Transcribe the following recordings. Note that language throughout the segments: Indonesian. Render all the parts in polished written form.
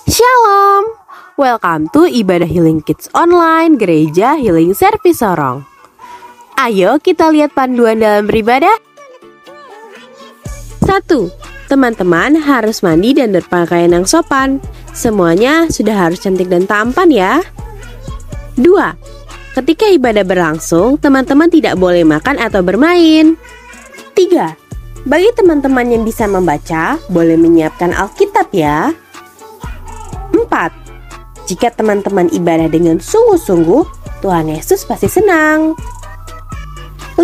Shalom, welcome to Ibadah Healing Kids Online Gereja Healing Service Sorong. Ayo kita lihat panduan dalam beribadah. 1. Teman-teman harus mandi dan berpakaian yang sopan. Semuanya sudah harus cantik dan tampan ya. 2. Ketika ibadah berlangsung, teman-teman tidak boleh makan atau bermain. 3. Bagi teman-teman yang bisa membaca, boleh menyiapkan Alkitab ya. 4. Jika teman-teman ibadah dengan sungguh-sungguh, Tuhan Yesus pasti senang. 5.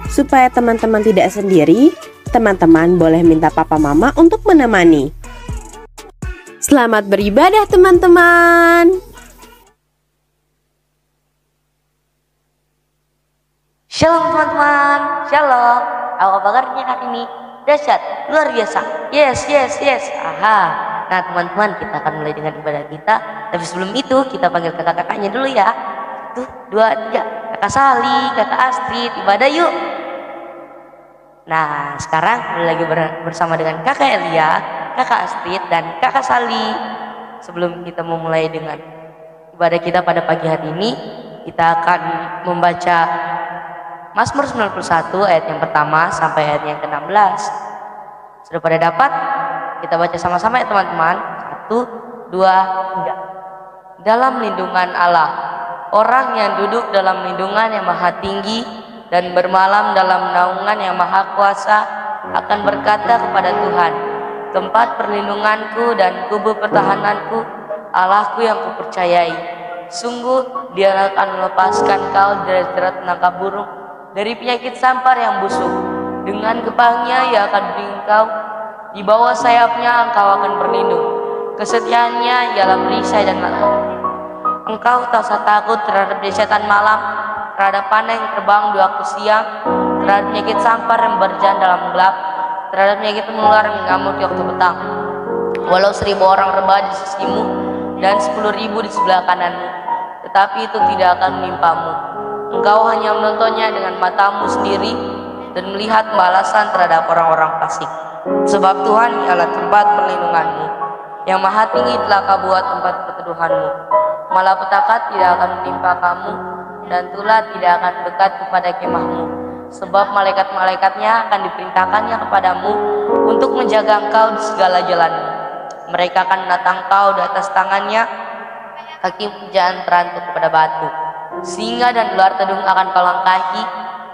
Supaya teman-teman tidak sendiri, teman-teman boleh minta papa mama untuk menemani. Selamat beribadah teman-teman. Shalom teman-teman, shalom. Apa kabarnya hari ini? Dahsyat, luar biasa. Yes. Aha. Nah teman-teman, kita akan mulai dengan ibadah kita. Tapi sebelum itu kita panggil kakak-kakaknya dulu ya. 1, 2, 3. Kakak Sali, kakak Astrid, ibadah yuk. Nah sekarang lagi bersama dengan kakak Elia, kakak Astrid, dan kakak Sali. Sebelum kita memulai dengan ibadah kita pada pagi hari ini, kita akan membaca Mazmur 91 ayat yang pertama sampai ayat yang ke-16. Sudah pada dapat? Kita baca sama-sama ya teman-teman. 1, 2, 3. Dalam lindungan Allah, orang yang duduk dalam lindungan yang maha tinggi dan bermalam dalam naungan yang maha kuasa akan berkata kepada Tuhan, tempat perlindunganku dan kubu pertahananku, Allahku yang kupercayai. Sungguh Dia akan melepaskan kau dari jerat penangkap burung, dari penyakit sampar yang busuk. Dengan kepangnya Ia akan bimbing kau, di bawah sayapnya engkau akan berlindung. Kesetiaannya ialah perisai dan mata. Engkau tak usah takut terhadap dahsyatan malam, terhadap panah yang terbang di waktu siang, terhadap penyakit sampar yang berjalan dalam gelap, terhadap penyakit menular yang mengamuk di waktu petang. Walau 1000 orang rebah di sisimu dan 10.000 di sebelah kananmu, tetapi itu tidak akan menimpamu. Engkau hanya menontonnya dengan matamu sendiri dan melihat balasan terhadap orang-orang fasik. Sebab Tuhan ialah tempat perlindunganmu, yang maha tinggi telah kau buat tempat perteduhanmu. Malapetaka tidak akan menimpa kamu, dan tulah tidak akan dekat kepada kemahmu. Sebab malaikat-malaikatnya akan diperintahkannya kepadamu untuk menjaga engkau di segala jalanmu. Mereka akan menatang kau di atas tangannya, kakimu jangan terantuk kepada batu. Singa dan ular tedung akan kau langkahi,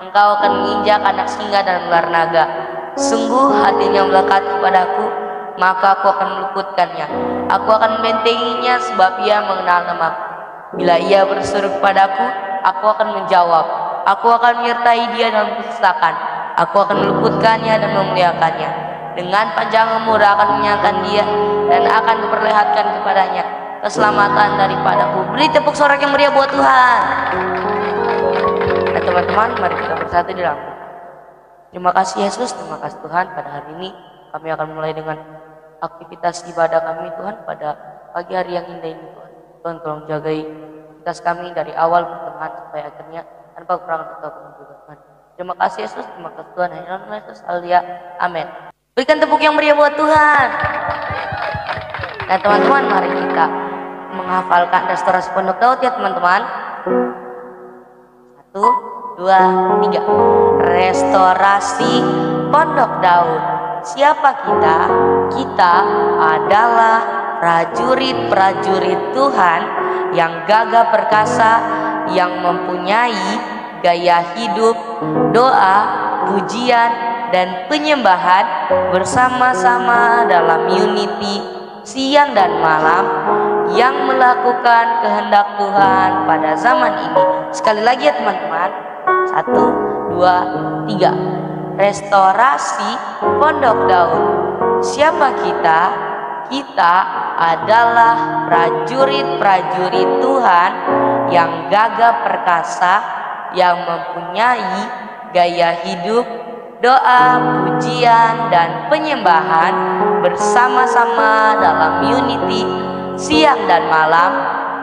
engkau akan menginjak anak singa dan ular naga. Sungguh hatinya melekat kepadaku, maka aku akan meluputkannya. Aku akan membentenginya sebab ia mengenal namaku. Bila ia berseru kepadaku, aku akan menjawab. Aku akan menyertai dia dalam kesesakan. Aku akan meluputkannya dan memuliakannya. Dengan panjang umur akan menyangkan dia dan akan diperlihatkan kepadanya keselamatan daripadaku. Beri tepuk sorak yang meriah buat Tuhan. Nah teman-teman, mari kita bersatu di dalam. Terima kasih Yesus, terima kasih Tuhan. Pada hari ini kami akan mulai dengan aktivitas ibadah kami Tuhan pada pagi hari yang indah ini Tuhan. Tuhan tolong jagai aktivitas kami dari awal pertengahan sampai akhirnya tanpa kurang atau juga Tuhan. Terima kasih Yesus, terima kasih Tuhan. Hanya nama Yesus, haleluya, amin. Berikan tepuk yang meriah buat Tuhan. Nah teman-teman, mari kita menghafalkan restorasi Pondok Daud ya teman-teman. 1, 2, 3. Restorasi Pondok Daud. Siapa kita? Kita adalah prajurit-prajurit Tuhan yang gagah perkasa, yang mempunyai gaya hidup, doa, pujian, dan penyembahan bersama-sama dalam unity siang dan malam, yang melakukan kehendak Tuhan pada zaman ini. Sekali lagi ya teman-teman. 1, 2, 3. Restorasi Pondok Daud. Siapa kita? Kita adalah prajurit-prajurit Tuhan yang gagah perkasa, yang mempunyai gaya hidup, doa, pujian, dan penyembahan bersama-sama dalam unity siang dan malam,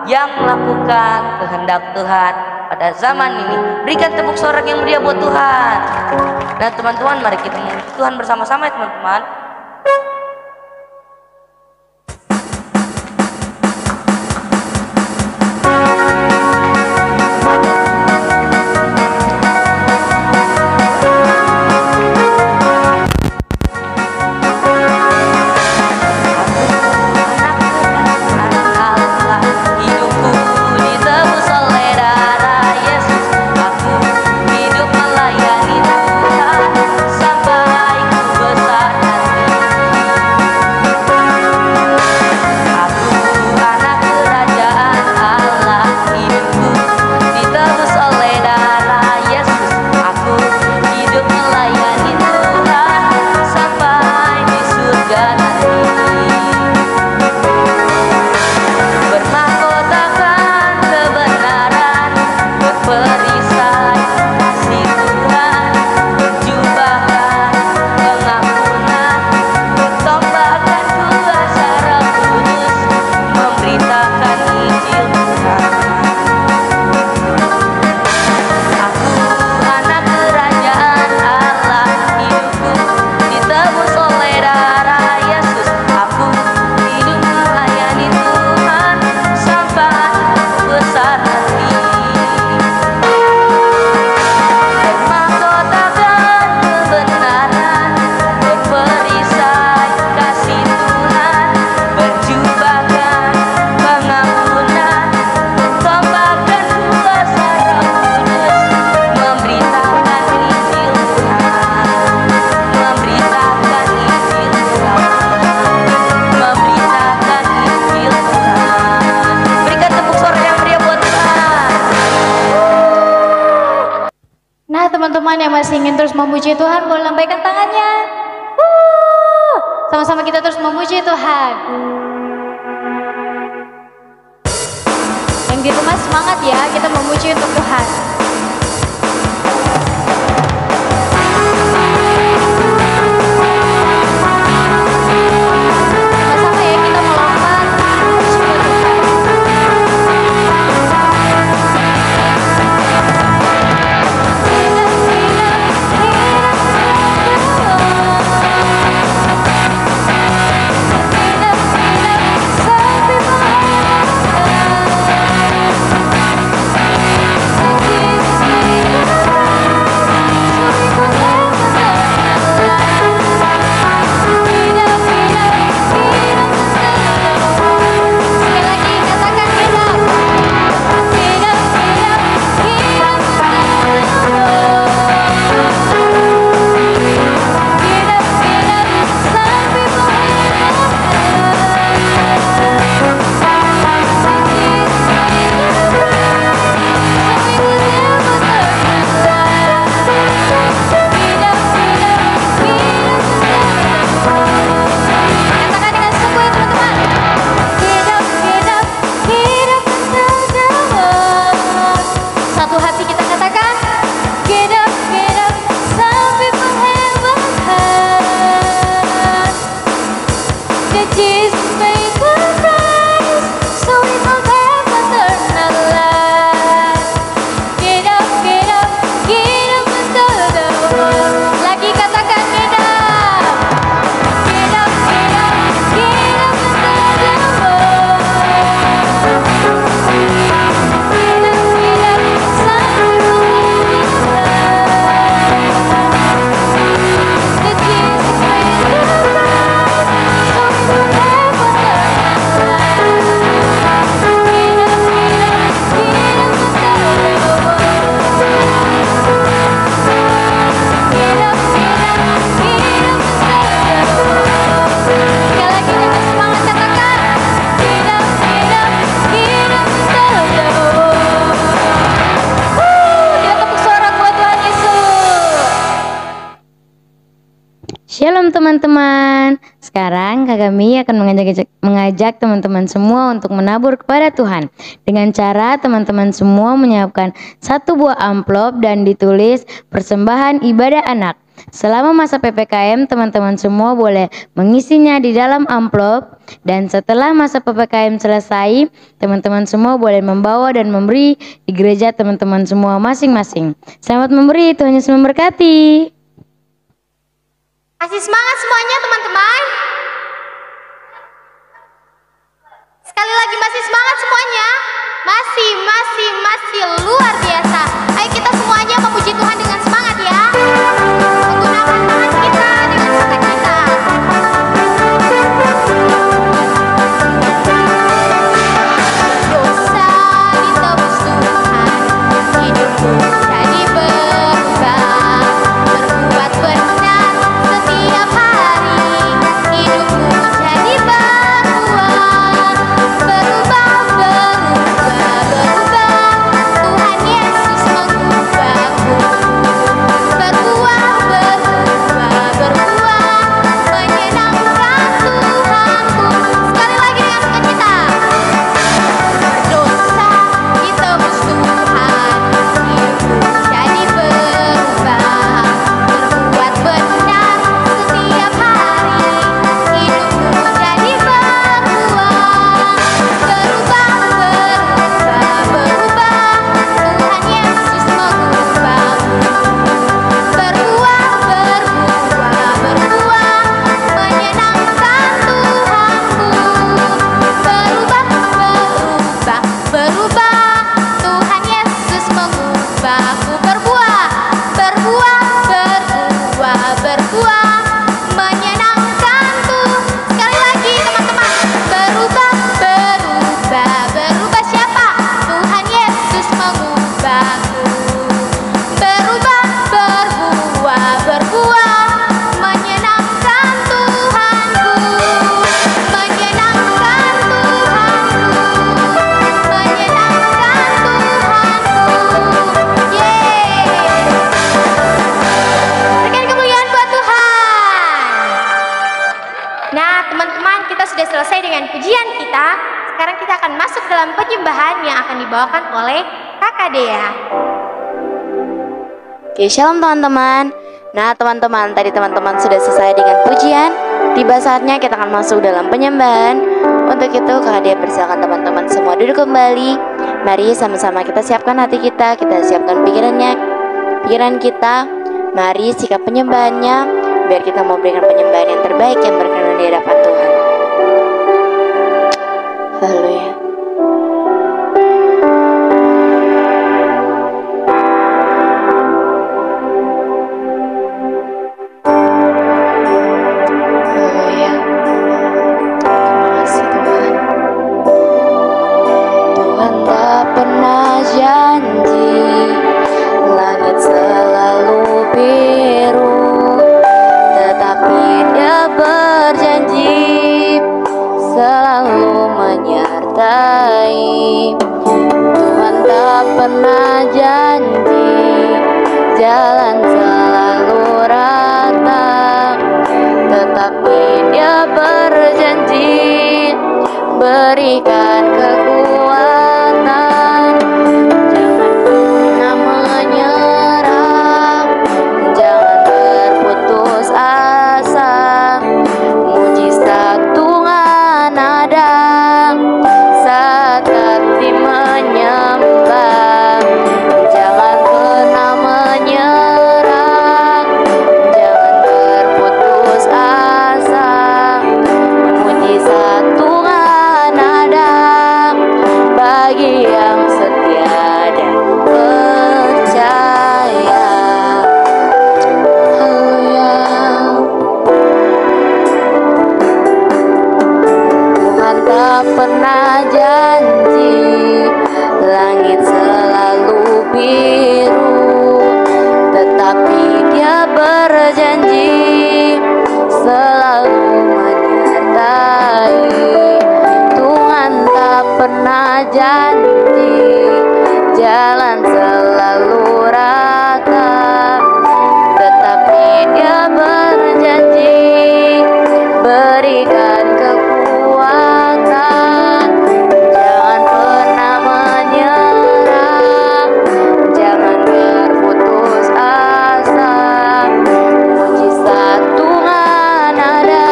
yang melakukan kehendak Tuhan pada zaman ini. Berikan tepuk sorak yang meriah buat Tuhan. Nah teman-teman, mari kita memuji Tuhan bersama-sama ya teman-teman. teman-teman yang masih ingin terus memuji Tuhan boleh lambaikan tangannya. Sama-sama kita terus memuji Tuhan. Yang di rumah semangat ya, kita memuji untuk Tuhan. Sama-sama ya, kita melompat memuji Tuhan. Shalom teman-teman. Sekarang Kakak Mi akan mengajak teman-teman semua untuk menabur kepada Tuhan. Dengan cara teman-teman semua menyiapkan satu buah amplop dan ditulis persembahan ibadah anak. Selama masa PPKM teman-teman semua boleh mengisinya di dalam amplop. Dan setelah masa PPKM selesai, teman-teman semua boleh membawa dan memberi di gereja teman-teman semua masing-masing. Selamat memberi, Tuhan Yesus memberkati. Masih semangat semuanya teman-teman? Sekali lagi masih semangat semuanya? Masih luar biasa. Ayo kita semuanya memuji Tuhan dengan semangat ya. Menggunakan tangan kita dengan sukacita. Dosa ditebus Tuhan, hidupku jadi berubah, berbuat benar setiap hari, hidupku jadi berubah, berubah, Tuhan Yesus mengubahku. sudah selesai dengan pujian kita, sekarang kita akan masuk dalam penyembahan yang akan dibawakan oleh Kakak Dea. Oke, shalom teman-teman. Nah teman-teman, tadi teman-teman sudah selesai dengan pujian. Tiba saatnya kita akan masuk dalam penyembahan. Untuk itu Kakak Dea persilakan teman-teman semua duduk kembali. Mari sama-sama kita siapkan hati kita siapkan pikiran kita. Mari sikap penyembahannya, biar kita mau berikan penyembahan yang terbaik yang berkenan di hadapan Tuhan. Haleluya. Tuhan tak pernah janji, jalan selalu rata, tetapi Dia berjanji berikan kekuatan. Jangan pernah menyerah, jangan berputus asa, mujizat Tuhan ada saat hati menyembah. Jangan pernah menyerah, jangan berputus asa, mujizat Tuhan ada bagi yang setia dan percaya. Haleluya. Tuhan tak pernah janji langit selalu biru, tetapi Dia berjanji selalu menyertai. Tuhan tak pernah janji jalan selalu rata, tetapi Dia berjanji berikan kekuatan. Jangan pernah menyerah, jangan berputus asa, mujizat Tuhan ada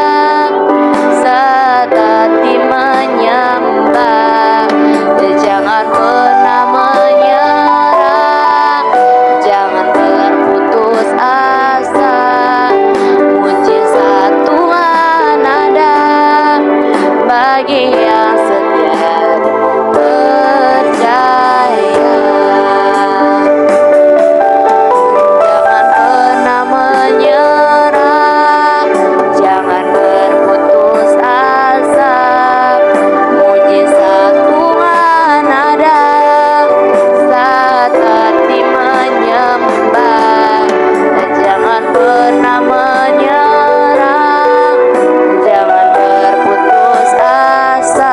saat hati menyembah. Jangan pernah menyerah, jangan berputus asa, mujizat Tuhan ada bagi yang setia dan percaya. Jangan pernah menyerah, jangan berputus asa, mujizat Tuhan ada saat hati menyembah. Jangan pernah menyerah, jangan berputus asa,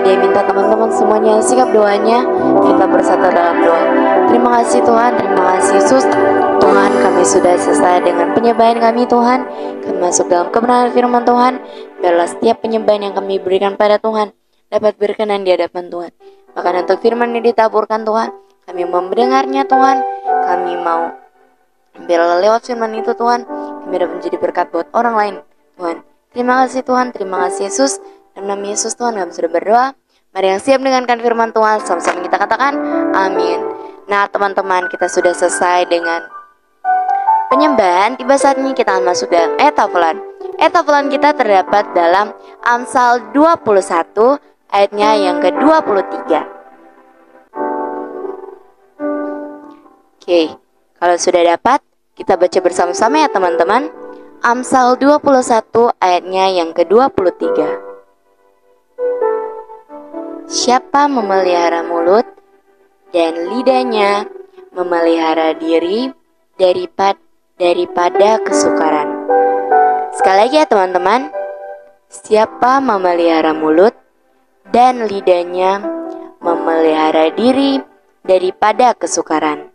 dia minta teman-teman semuanya sikap doanya, kita bersatu dalam doa. Terima kasih Tuhan, terima kasih Yesus. Tuhan, kami sudah selesai dengan penyembahan kami Tuhan. Kami masuk dalam kebenaran firman Tuhan. Biarlah setiap penyembahan yang kami berikan pada Tuhan dapat berkenan di hadapan Tuhan. Maka untuk firman ini ditaburkan Tuhan, kami mau mendengarnya Tuhan. Kami mau biarlah lewat firman itu Tuhan, kami dapat menjadi berkat buat orang lain Tuhan. Terima kasih Tuhan, terima kasih Yesus. Dalam nama Yesus Tuhan kami sudah berdoa. Mari yang siap mendengarkan firman Tuhan, sama-sama kita katakan amin. Nah teman-teman, kita sudah selesai dengan penyembahan. Tiba saatnya kita akan masuk dalam etapelan. Etapelan kita terdapat dalam Amsal 21 ayatnya yang ke-23. Oke, kalau sudah dapat, kita baca bersama-sama ya teman-teman. Amsal 21 ayatnya yang ke-23. Siapa memelihara mulut dan lidahnya memelihara diri daripada kesukaran. Sekali lagi ya teman-teman. Siapa memelihara mulut dan lidahnya memelihara diri daripada kesukaran.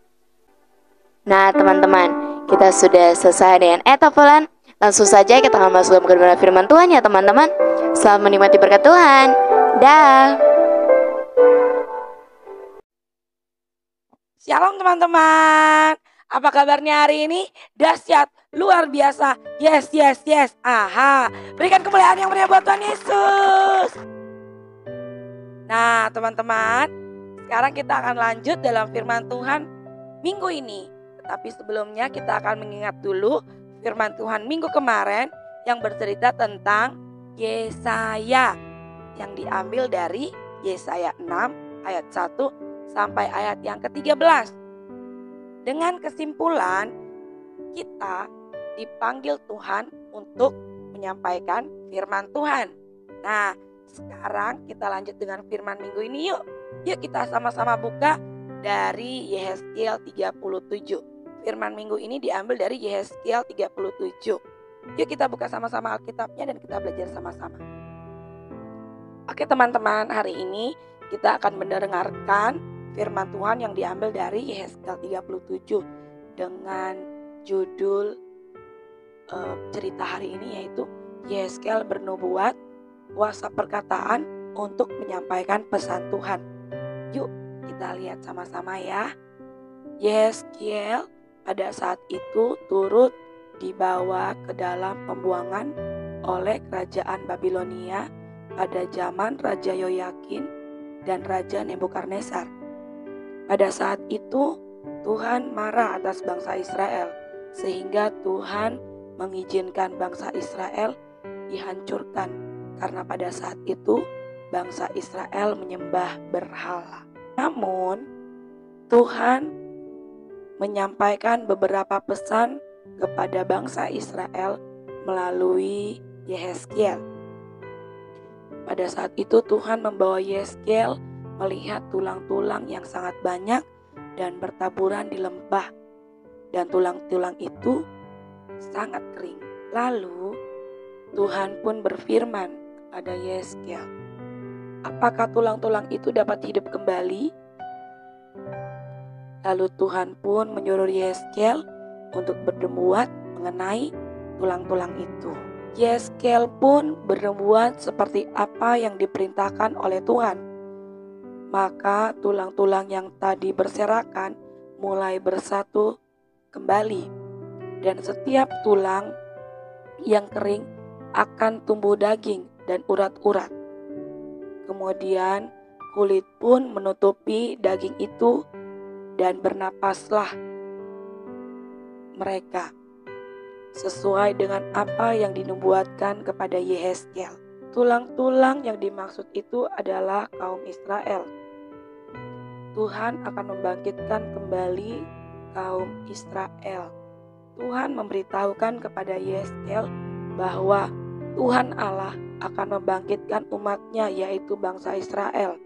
Nah teman-teman, kita sudah selesai dengan etapelan. Langsung saja kita akan masuk dalam kebenaran firman Tuhan ya teman-teman. Selamat menikmati berkat Tuhan. Dah. Shalom teman-teman. Apa kabarnya hari ini? Dahsyat, luar biasa. Yes, yes, yes. Aha. Berikan kemuliaan yang meriah buat Tuhan Yesus. Nah teman-teman, sekarang kita akan lanjut dalam firman Tuhan minggu ini. Tetapi sebelumnya kita akan mengingat dulu firman Tuhan minggu kemarin yang bercerita tentang Yesaya, yang diambil dari Yesaya 6 ayat 1 sampai ayat yang ke-13. Dengan kesimpulan, kita dipanggil Tuhan untuk menyampaikan firman Tuhan. Nah, sekarang kita lanjut dengan firman minggu ini yuk. Yuk kita sama-sama buka dari Yehezkiel 37. Firman minggu ini diambil dari Yehezkiel 37. Yuk kita buka sama-sama Alkitabnya dan kita belajar sama-sama. Oke teman-teman, hari ini kita akan mendengarkan firman Tuhan yang diambil dari Yehezkiel 37 dengan judul cerita hari ini yaitu Yehezkiel bernubuat, kuasa perkataan untuk menyampaikan pesan Tuhan. Yuk kita lihat sama-sama ya. Yehezkiel pada saat itu turut dibawa ke dalam pembuangan oleh kerajaan Babilonia pada zaman Raja Yoyakin dan Raja Nebukadnezar. Pada saat itu Tuhan marah atas bangsa Israel, sehingga Tuhan mengizinkan bangsa Israel dihancurkan karena pada saat itu bangsa Israel menyembah berhala. Namun Tuhan menyampaikan beberapa pesan kepada bangsa Israel melalui Yehezkiel. Pada saat itu Tuhan membawa Yehezkiel melihat tulang-tulang yang sangat banyak dan bertaburan di lembah, dan tulang-tulang itu sangat kering. Lalu Tuhan pun berfirman kepada Yehezkiel, apakah tulang-tulang itu dapat hidup kembali? Lalu Tuhan pun menyuruh Yehezkiel untuk bernubuat mengenai tulang-tulang itu. Yehezkiel pun bernubuat seperti apa yang diperintahkan oleh Tuhan. Maka tulang-tulang yang tadi berserakan mulai bersatu kembali, dan setiap tulang yang kering akan tumbuh daging dan urat-urat. Kemudian kulit pun menutupi daging itu, dan bernapaslah mereka sesuai dengan apa yang dinubuatkan kepada Yehezkiel. Tulang-tulang yang dimaksud itu adalah kaum Israel. Tuhan akan membangkitkan kembali kaum Israel. Tuhan memberitahukan kepada Yehezkiel bahwa Tuhan Allah akan membangkitkan umatnya, yaitu bangsa Israel.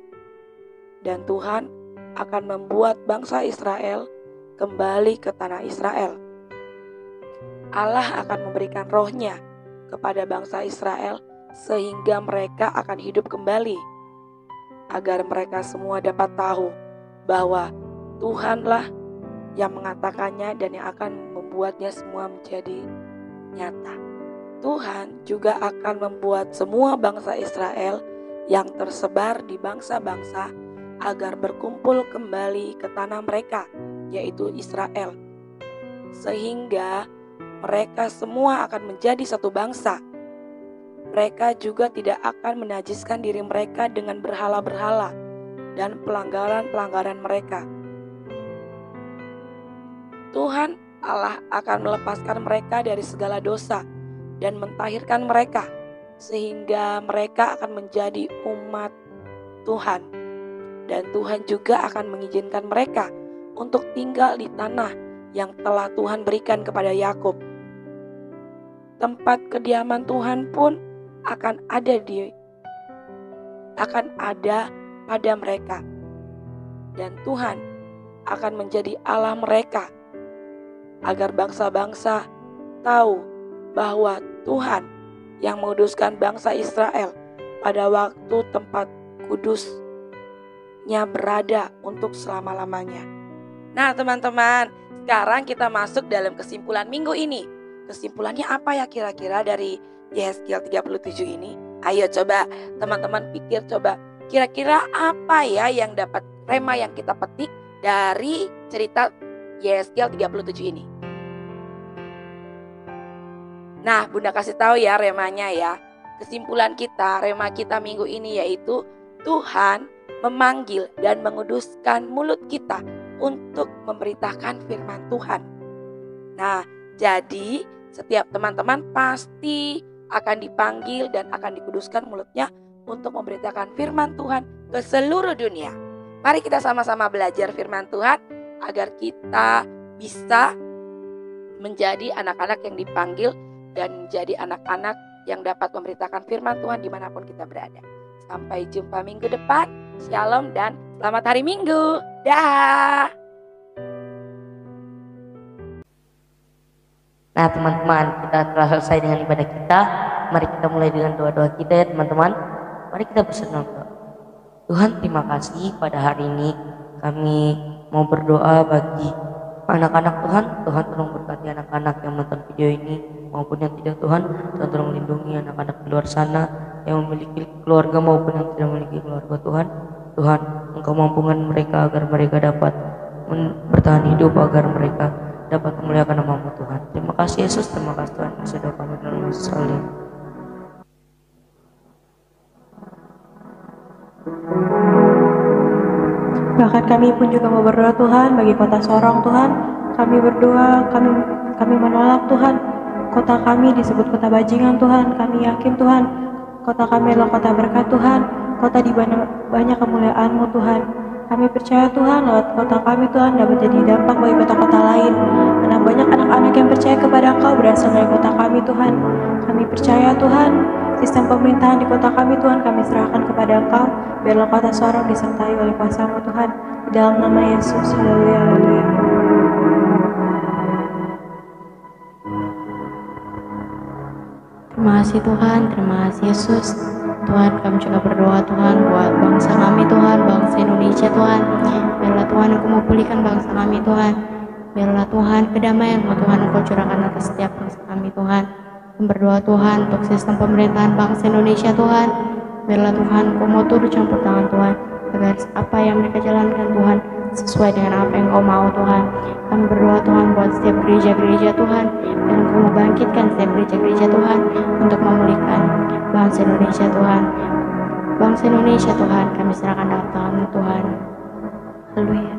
Dan Tuhan akan membuat bangsa Israel kembali ke tanah Israel. Allah akan memberikan rohnya kepada bangsa Israel sehingga mereka akan hidup kembali. agar mereka semua dapat tahu bahwa Tuhanlah yang mengatakannya dan yang akan membuatnya semua menjadi nyata. Tuhan juga akan membuat semua bangsa Israel yang tersebar di bangsa-bangsa agar berkumpul kembali ke tanah mereka, yaitu Israel, sehingga mereka semua akan menjadi satu bangsa. Mereka juga tidak akan menajiskan diri mereka dengan berhala-berhala dan pelanggaran-pelanggaran mereka. Tuhan Allah akan melepaskan mereka dari segala dosa dan mentahirkan mereka, sehingga mereka akan menjadi umat Tuhan. Dan Tuhan juga akan mengizinkan mereka untuk tinggal di tanah yang telah Tuhan berikan kepada Yakub. Tempat kediaman Tuhan pun akan ada pada mereka, dan Tuhan akan menjadi Allah mereka, agar bangsa-bangsa tahu bahwa Tuhan yang menguduskan bangsa Israel pada waktu tempat kudusnya berada untuk selama-lamanya. Nah teman-teman, sekarang kita masuk dalam kesimpulan minggu ini. Kesimpulannya apa ya kira-kira dari Yehezkiel 37 ini? Ayo coba teman-teman pikir, coba kira-kira apa ya yang dapat rema yang kita petik dari cerita Yehezkiel 37 ini. Nah, Bunda kasih tahu ya remanya ya. Kesimpulan kita, rema kita minggu ini yaitu Tuhan memanggil dan menguduskan mulut kita untuk memberitakan firman Tuhan. Nah, jadi setiap teman-teman pasti akan dipanggil dan akan dikuduskan mulutnya untuk memberitakan firman Tuhan ke seluruh dunia. Mari kita sama-sama belajar firman Tuhan agar kita bisa menjadi anak-anak yang dipanggil dan menjadi anak-anak yang dapat memberitakan firman Tuhan dimanapun kita berada. Sampai jumpa minggu depan. Shalom dan selamat hari Minggu. Dah. Nah teman-teman, kita telah selesai dengan ibadah kita. Mari kita mulai dengan doa-doa kita ya teman-teman. Mari kita bersenang-senang. Tuhan, terima kasih pada hari ini kami mau berdoa bagi anak-anak Tuhan. Tuhan tolong berkati anak-anak yang menonton video ini maupun yang tidak Tuhan. Tuhan tolong lindungi anak-anak di luar sana yang memiliki keluarga maupun yang tidak memiliki keluarga Tuhan. Tuhan, Engkau mampukan mereka agar mereka dapat bertahan hidup, agar mereka dapat memuliakan nama-Mu Tuhan. Terima kasih Yesus, terima kasih Tuhan. Sudah kami dalam Yesus. Bahkan kami pun juga mau berdoa Tuhan bagi kota Sorong Tuhan. Kami berdoa, kami menolak Tuhan. Kota kami disebut kota bajingan Tuhan. Kami yakin Tuhan, kota kami adalah kota berkat Tuhan. Kota di mana banyak kemuliaan-Mu Tuhan. Kami percaya Tuhan lewat kota kami Tuhan dapat jadi dampak bagi kota-kota lain. Karena banyak anak-anak yang percaya kepada Engkau berasal dari kota kami Tuhan. Kami percaya Tuhan, sistem pemerintahan di kota kami Tuhan kami serahkan kepada Engkau. Biarlah kota Sorong disertai oleh kuasa-Mu Tuhan. Di dalam nama Yesus, haleluya, haleluya. Terima kasih Tuhan, terima kasih Yesus. Tuhan, kami juga berdoa Tuhan buat bangsa kami Tuhan, bangsa Indonesia Tuhan. Biarlah Tuhan Engkau memulihkan bangsa kami Tuhan. Biarlah Tuhan kedamaian Tuhan Engkau curahkan atas setiap bangsa kami Tuhan. Kami berdoa Tuhan untuk sistem pemerintahan bangsa Indonesia Tuhan. Biarlah Tuhan Engkau mau turut campur tangan Tuhan, agar apa yang mereka jalankan Tuhan sesuai dengan apa yang Engkau mau Tuhan. Kami berdoa Tuhan buat setiap gereja-gereja Tuhan, dan Engkau membangkitkan setiap gereja-gereja Tuhan untuk memulihkan bangsa Indonesia Tuhan. Bangsa Indonesia Tuhan kami serahkan dalam tangan-Mu Tuhan. Haleluya.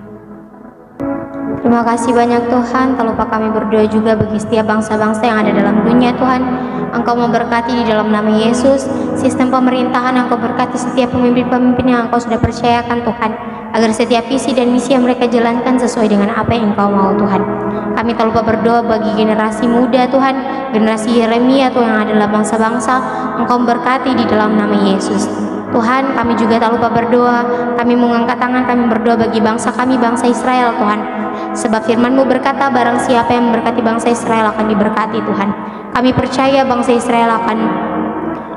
Terima kasih banyak Tuhan. Tak lupa kami berdoa juga bagi setiap bangsa-bangsa yang ada dalam dunia Tuhan. Engkau memberkati di dalam nama Yesus sistem pemerintahan. Engkau berkati setiap pemimpin-pemimpin yang Engkau sudah percayakan Tuhan, agar setiap visi dan misi yang mereka jalankan sesuai dengan apa yang Engkau mau Tuhan. Kami tak lupa berdoa bagi generasi muda Tuhan, generasi Yeremia Tuhan yang adalah bangsa-bangsa. Engkau memberkati di dalam nama Yesus Tuhan. Kami juga tak lupa berdoa, kami mengangkat tangan, kami berdoa bagi bangsa kami, bangsa Israel Tuhan. Sebab firman-Mu berkata, barang siapa yang memberkati bangsa Israel akan diberkati Tuhan. Kami percaya bangsa Israel akan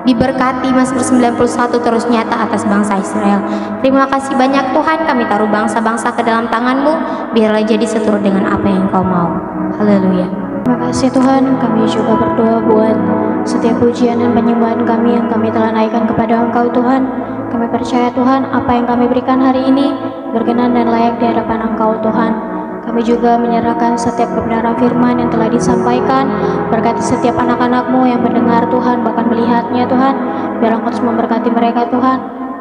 Diberkati Mazmur 91 terus nyata atas bangsa Israel. Terima kasih banyak Tuhan, kami taruh bangsa-bangsa ke dalam tangan-Mu, biarlah jadi seturut dengan apa yang Engkau mau. Haleluya. Terima kasih Tuhan, kami juga berdoa buat setiap pujian dan penyembahan kami yang kami telah naikkan kepada Engkau Tuhan. Kami percaya Tuhan, apa yang kami berikan hari ini berkenan dan layak di hadapan Engkau Tuhan. Kami juga menyerahkan setiap kebenaran firman yang telah disampaikan. Berkati setiap anak-anak-Mu yang mendengar Tuhan, bahkan melihatnya Tuhan. Biar Engkau terus memberkati mereka Tuhan.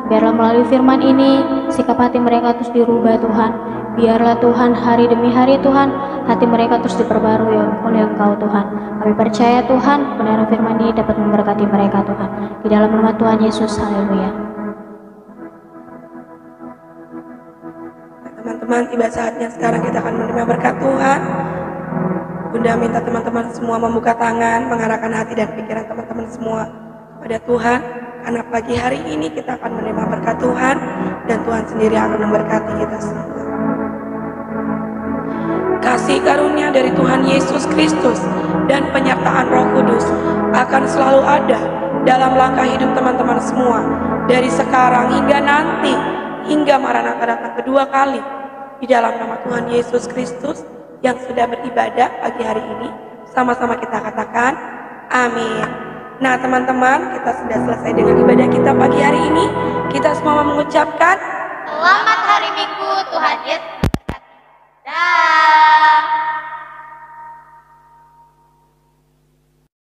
Biarlah melalui firman ini, sikap hati mereka terus dirubah Tuhan. Biarlah Tuhan hari demi hari Tuhan, hati mereka terus diperbarui oleh Engkau Tuhan. Kami percaya Tuhan, kebenaran firman ini dapat memberkati mereka Tuhan. Di dalam nama Tuhan Yesus, haleluya. Teman-teman, tiba saatnya sekarang kita akan menerima berkat Tuhan. Bunda minta teman-teman semua membuka tangan, mengarahkan hati dan pikiran teman-teman semua kepada Tuhan. Karena pagi hari ini kita akan menerima berkat Tuhan, dan Tuhan sendiri akan memberkati kita semua. Kasih karunia dari Tuhan Yesus Kristus dan penyertaan Roh Kudus akan selalu ada dalam langkah hidup teman-teman semua, dari sekarang hingga nanti, hingga Maranatha datang kedua kali. Di dalam nama Tuhan Yesus Kristus yang sudah beribadah pagi hari ini, sama-sama kita katakan amin. Nah teman-teman, kita sudah selesai dengan ibadah kita pagi hari ini. Kita semua mengucapkan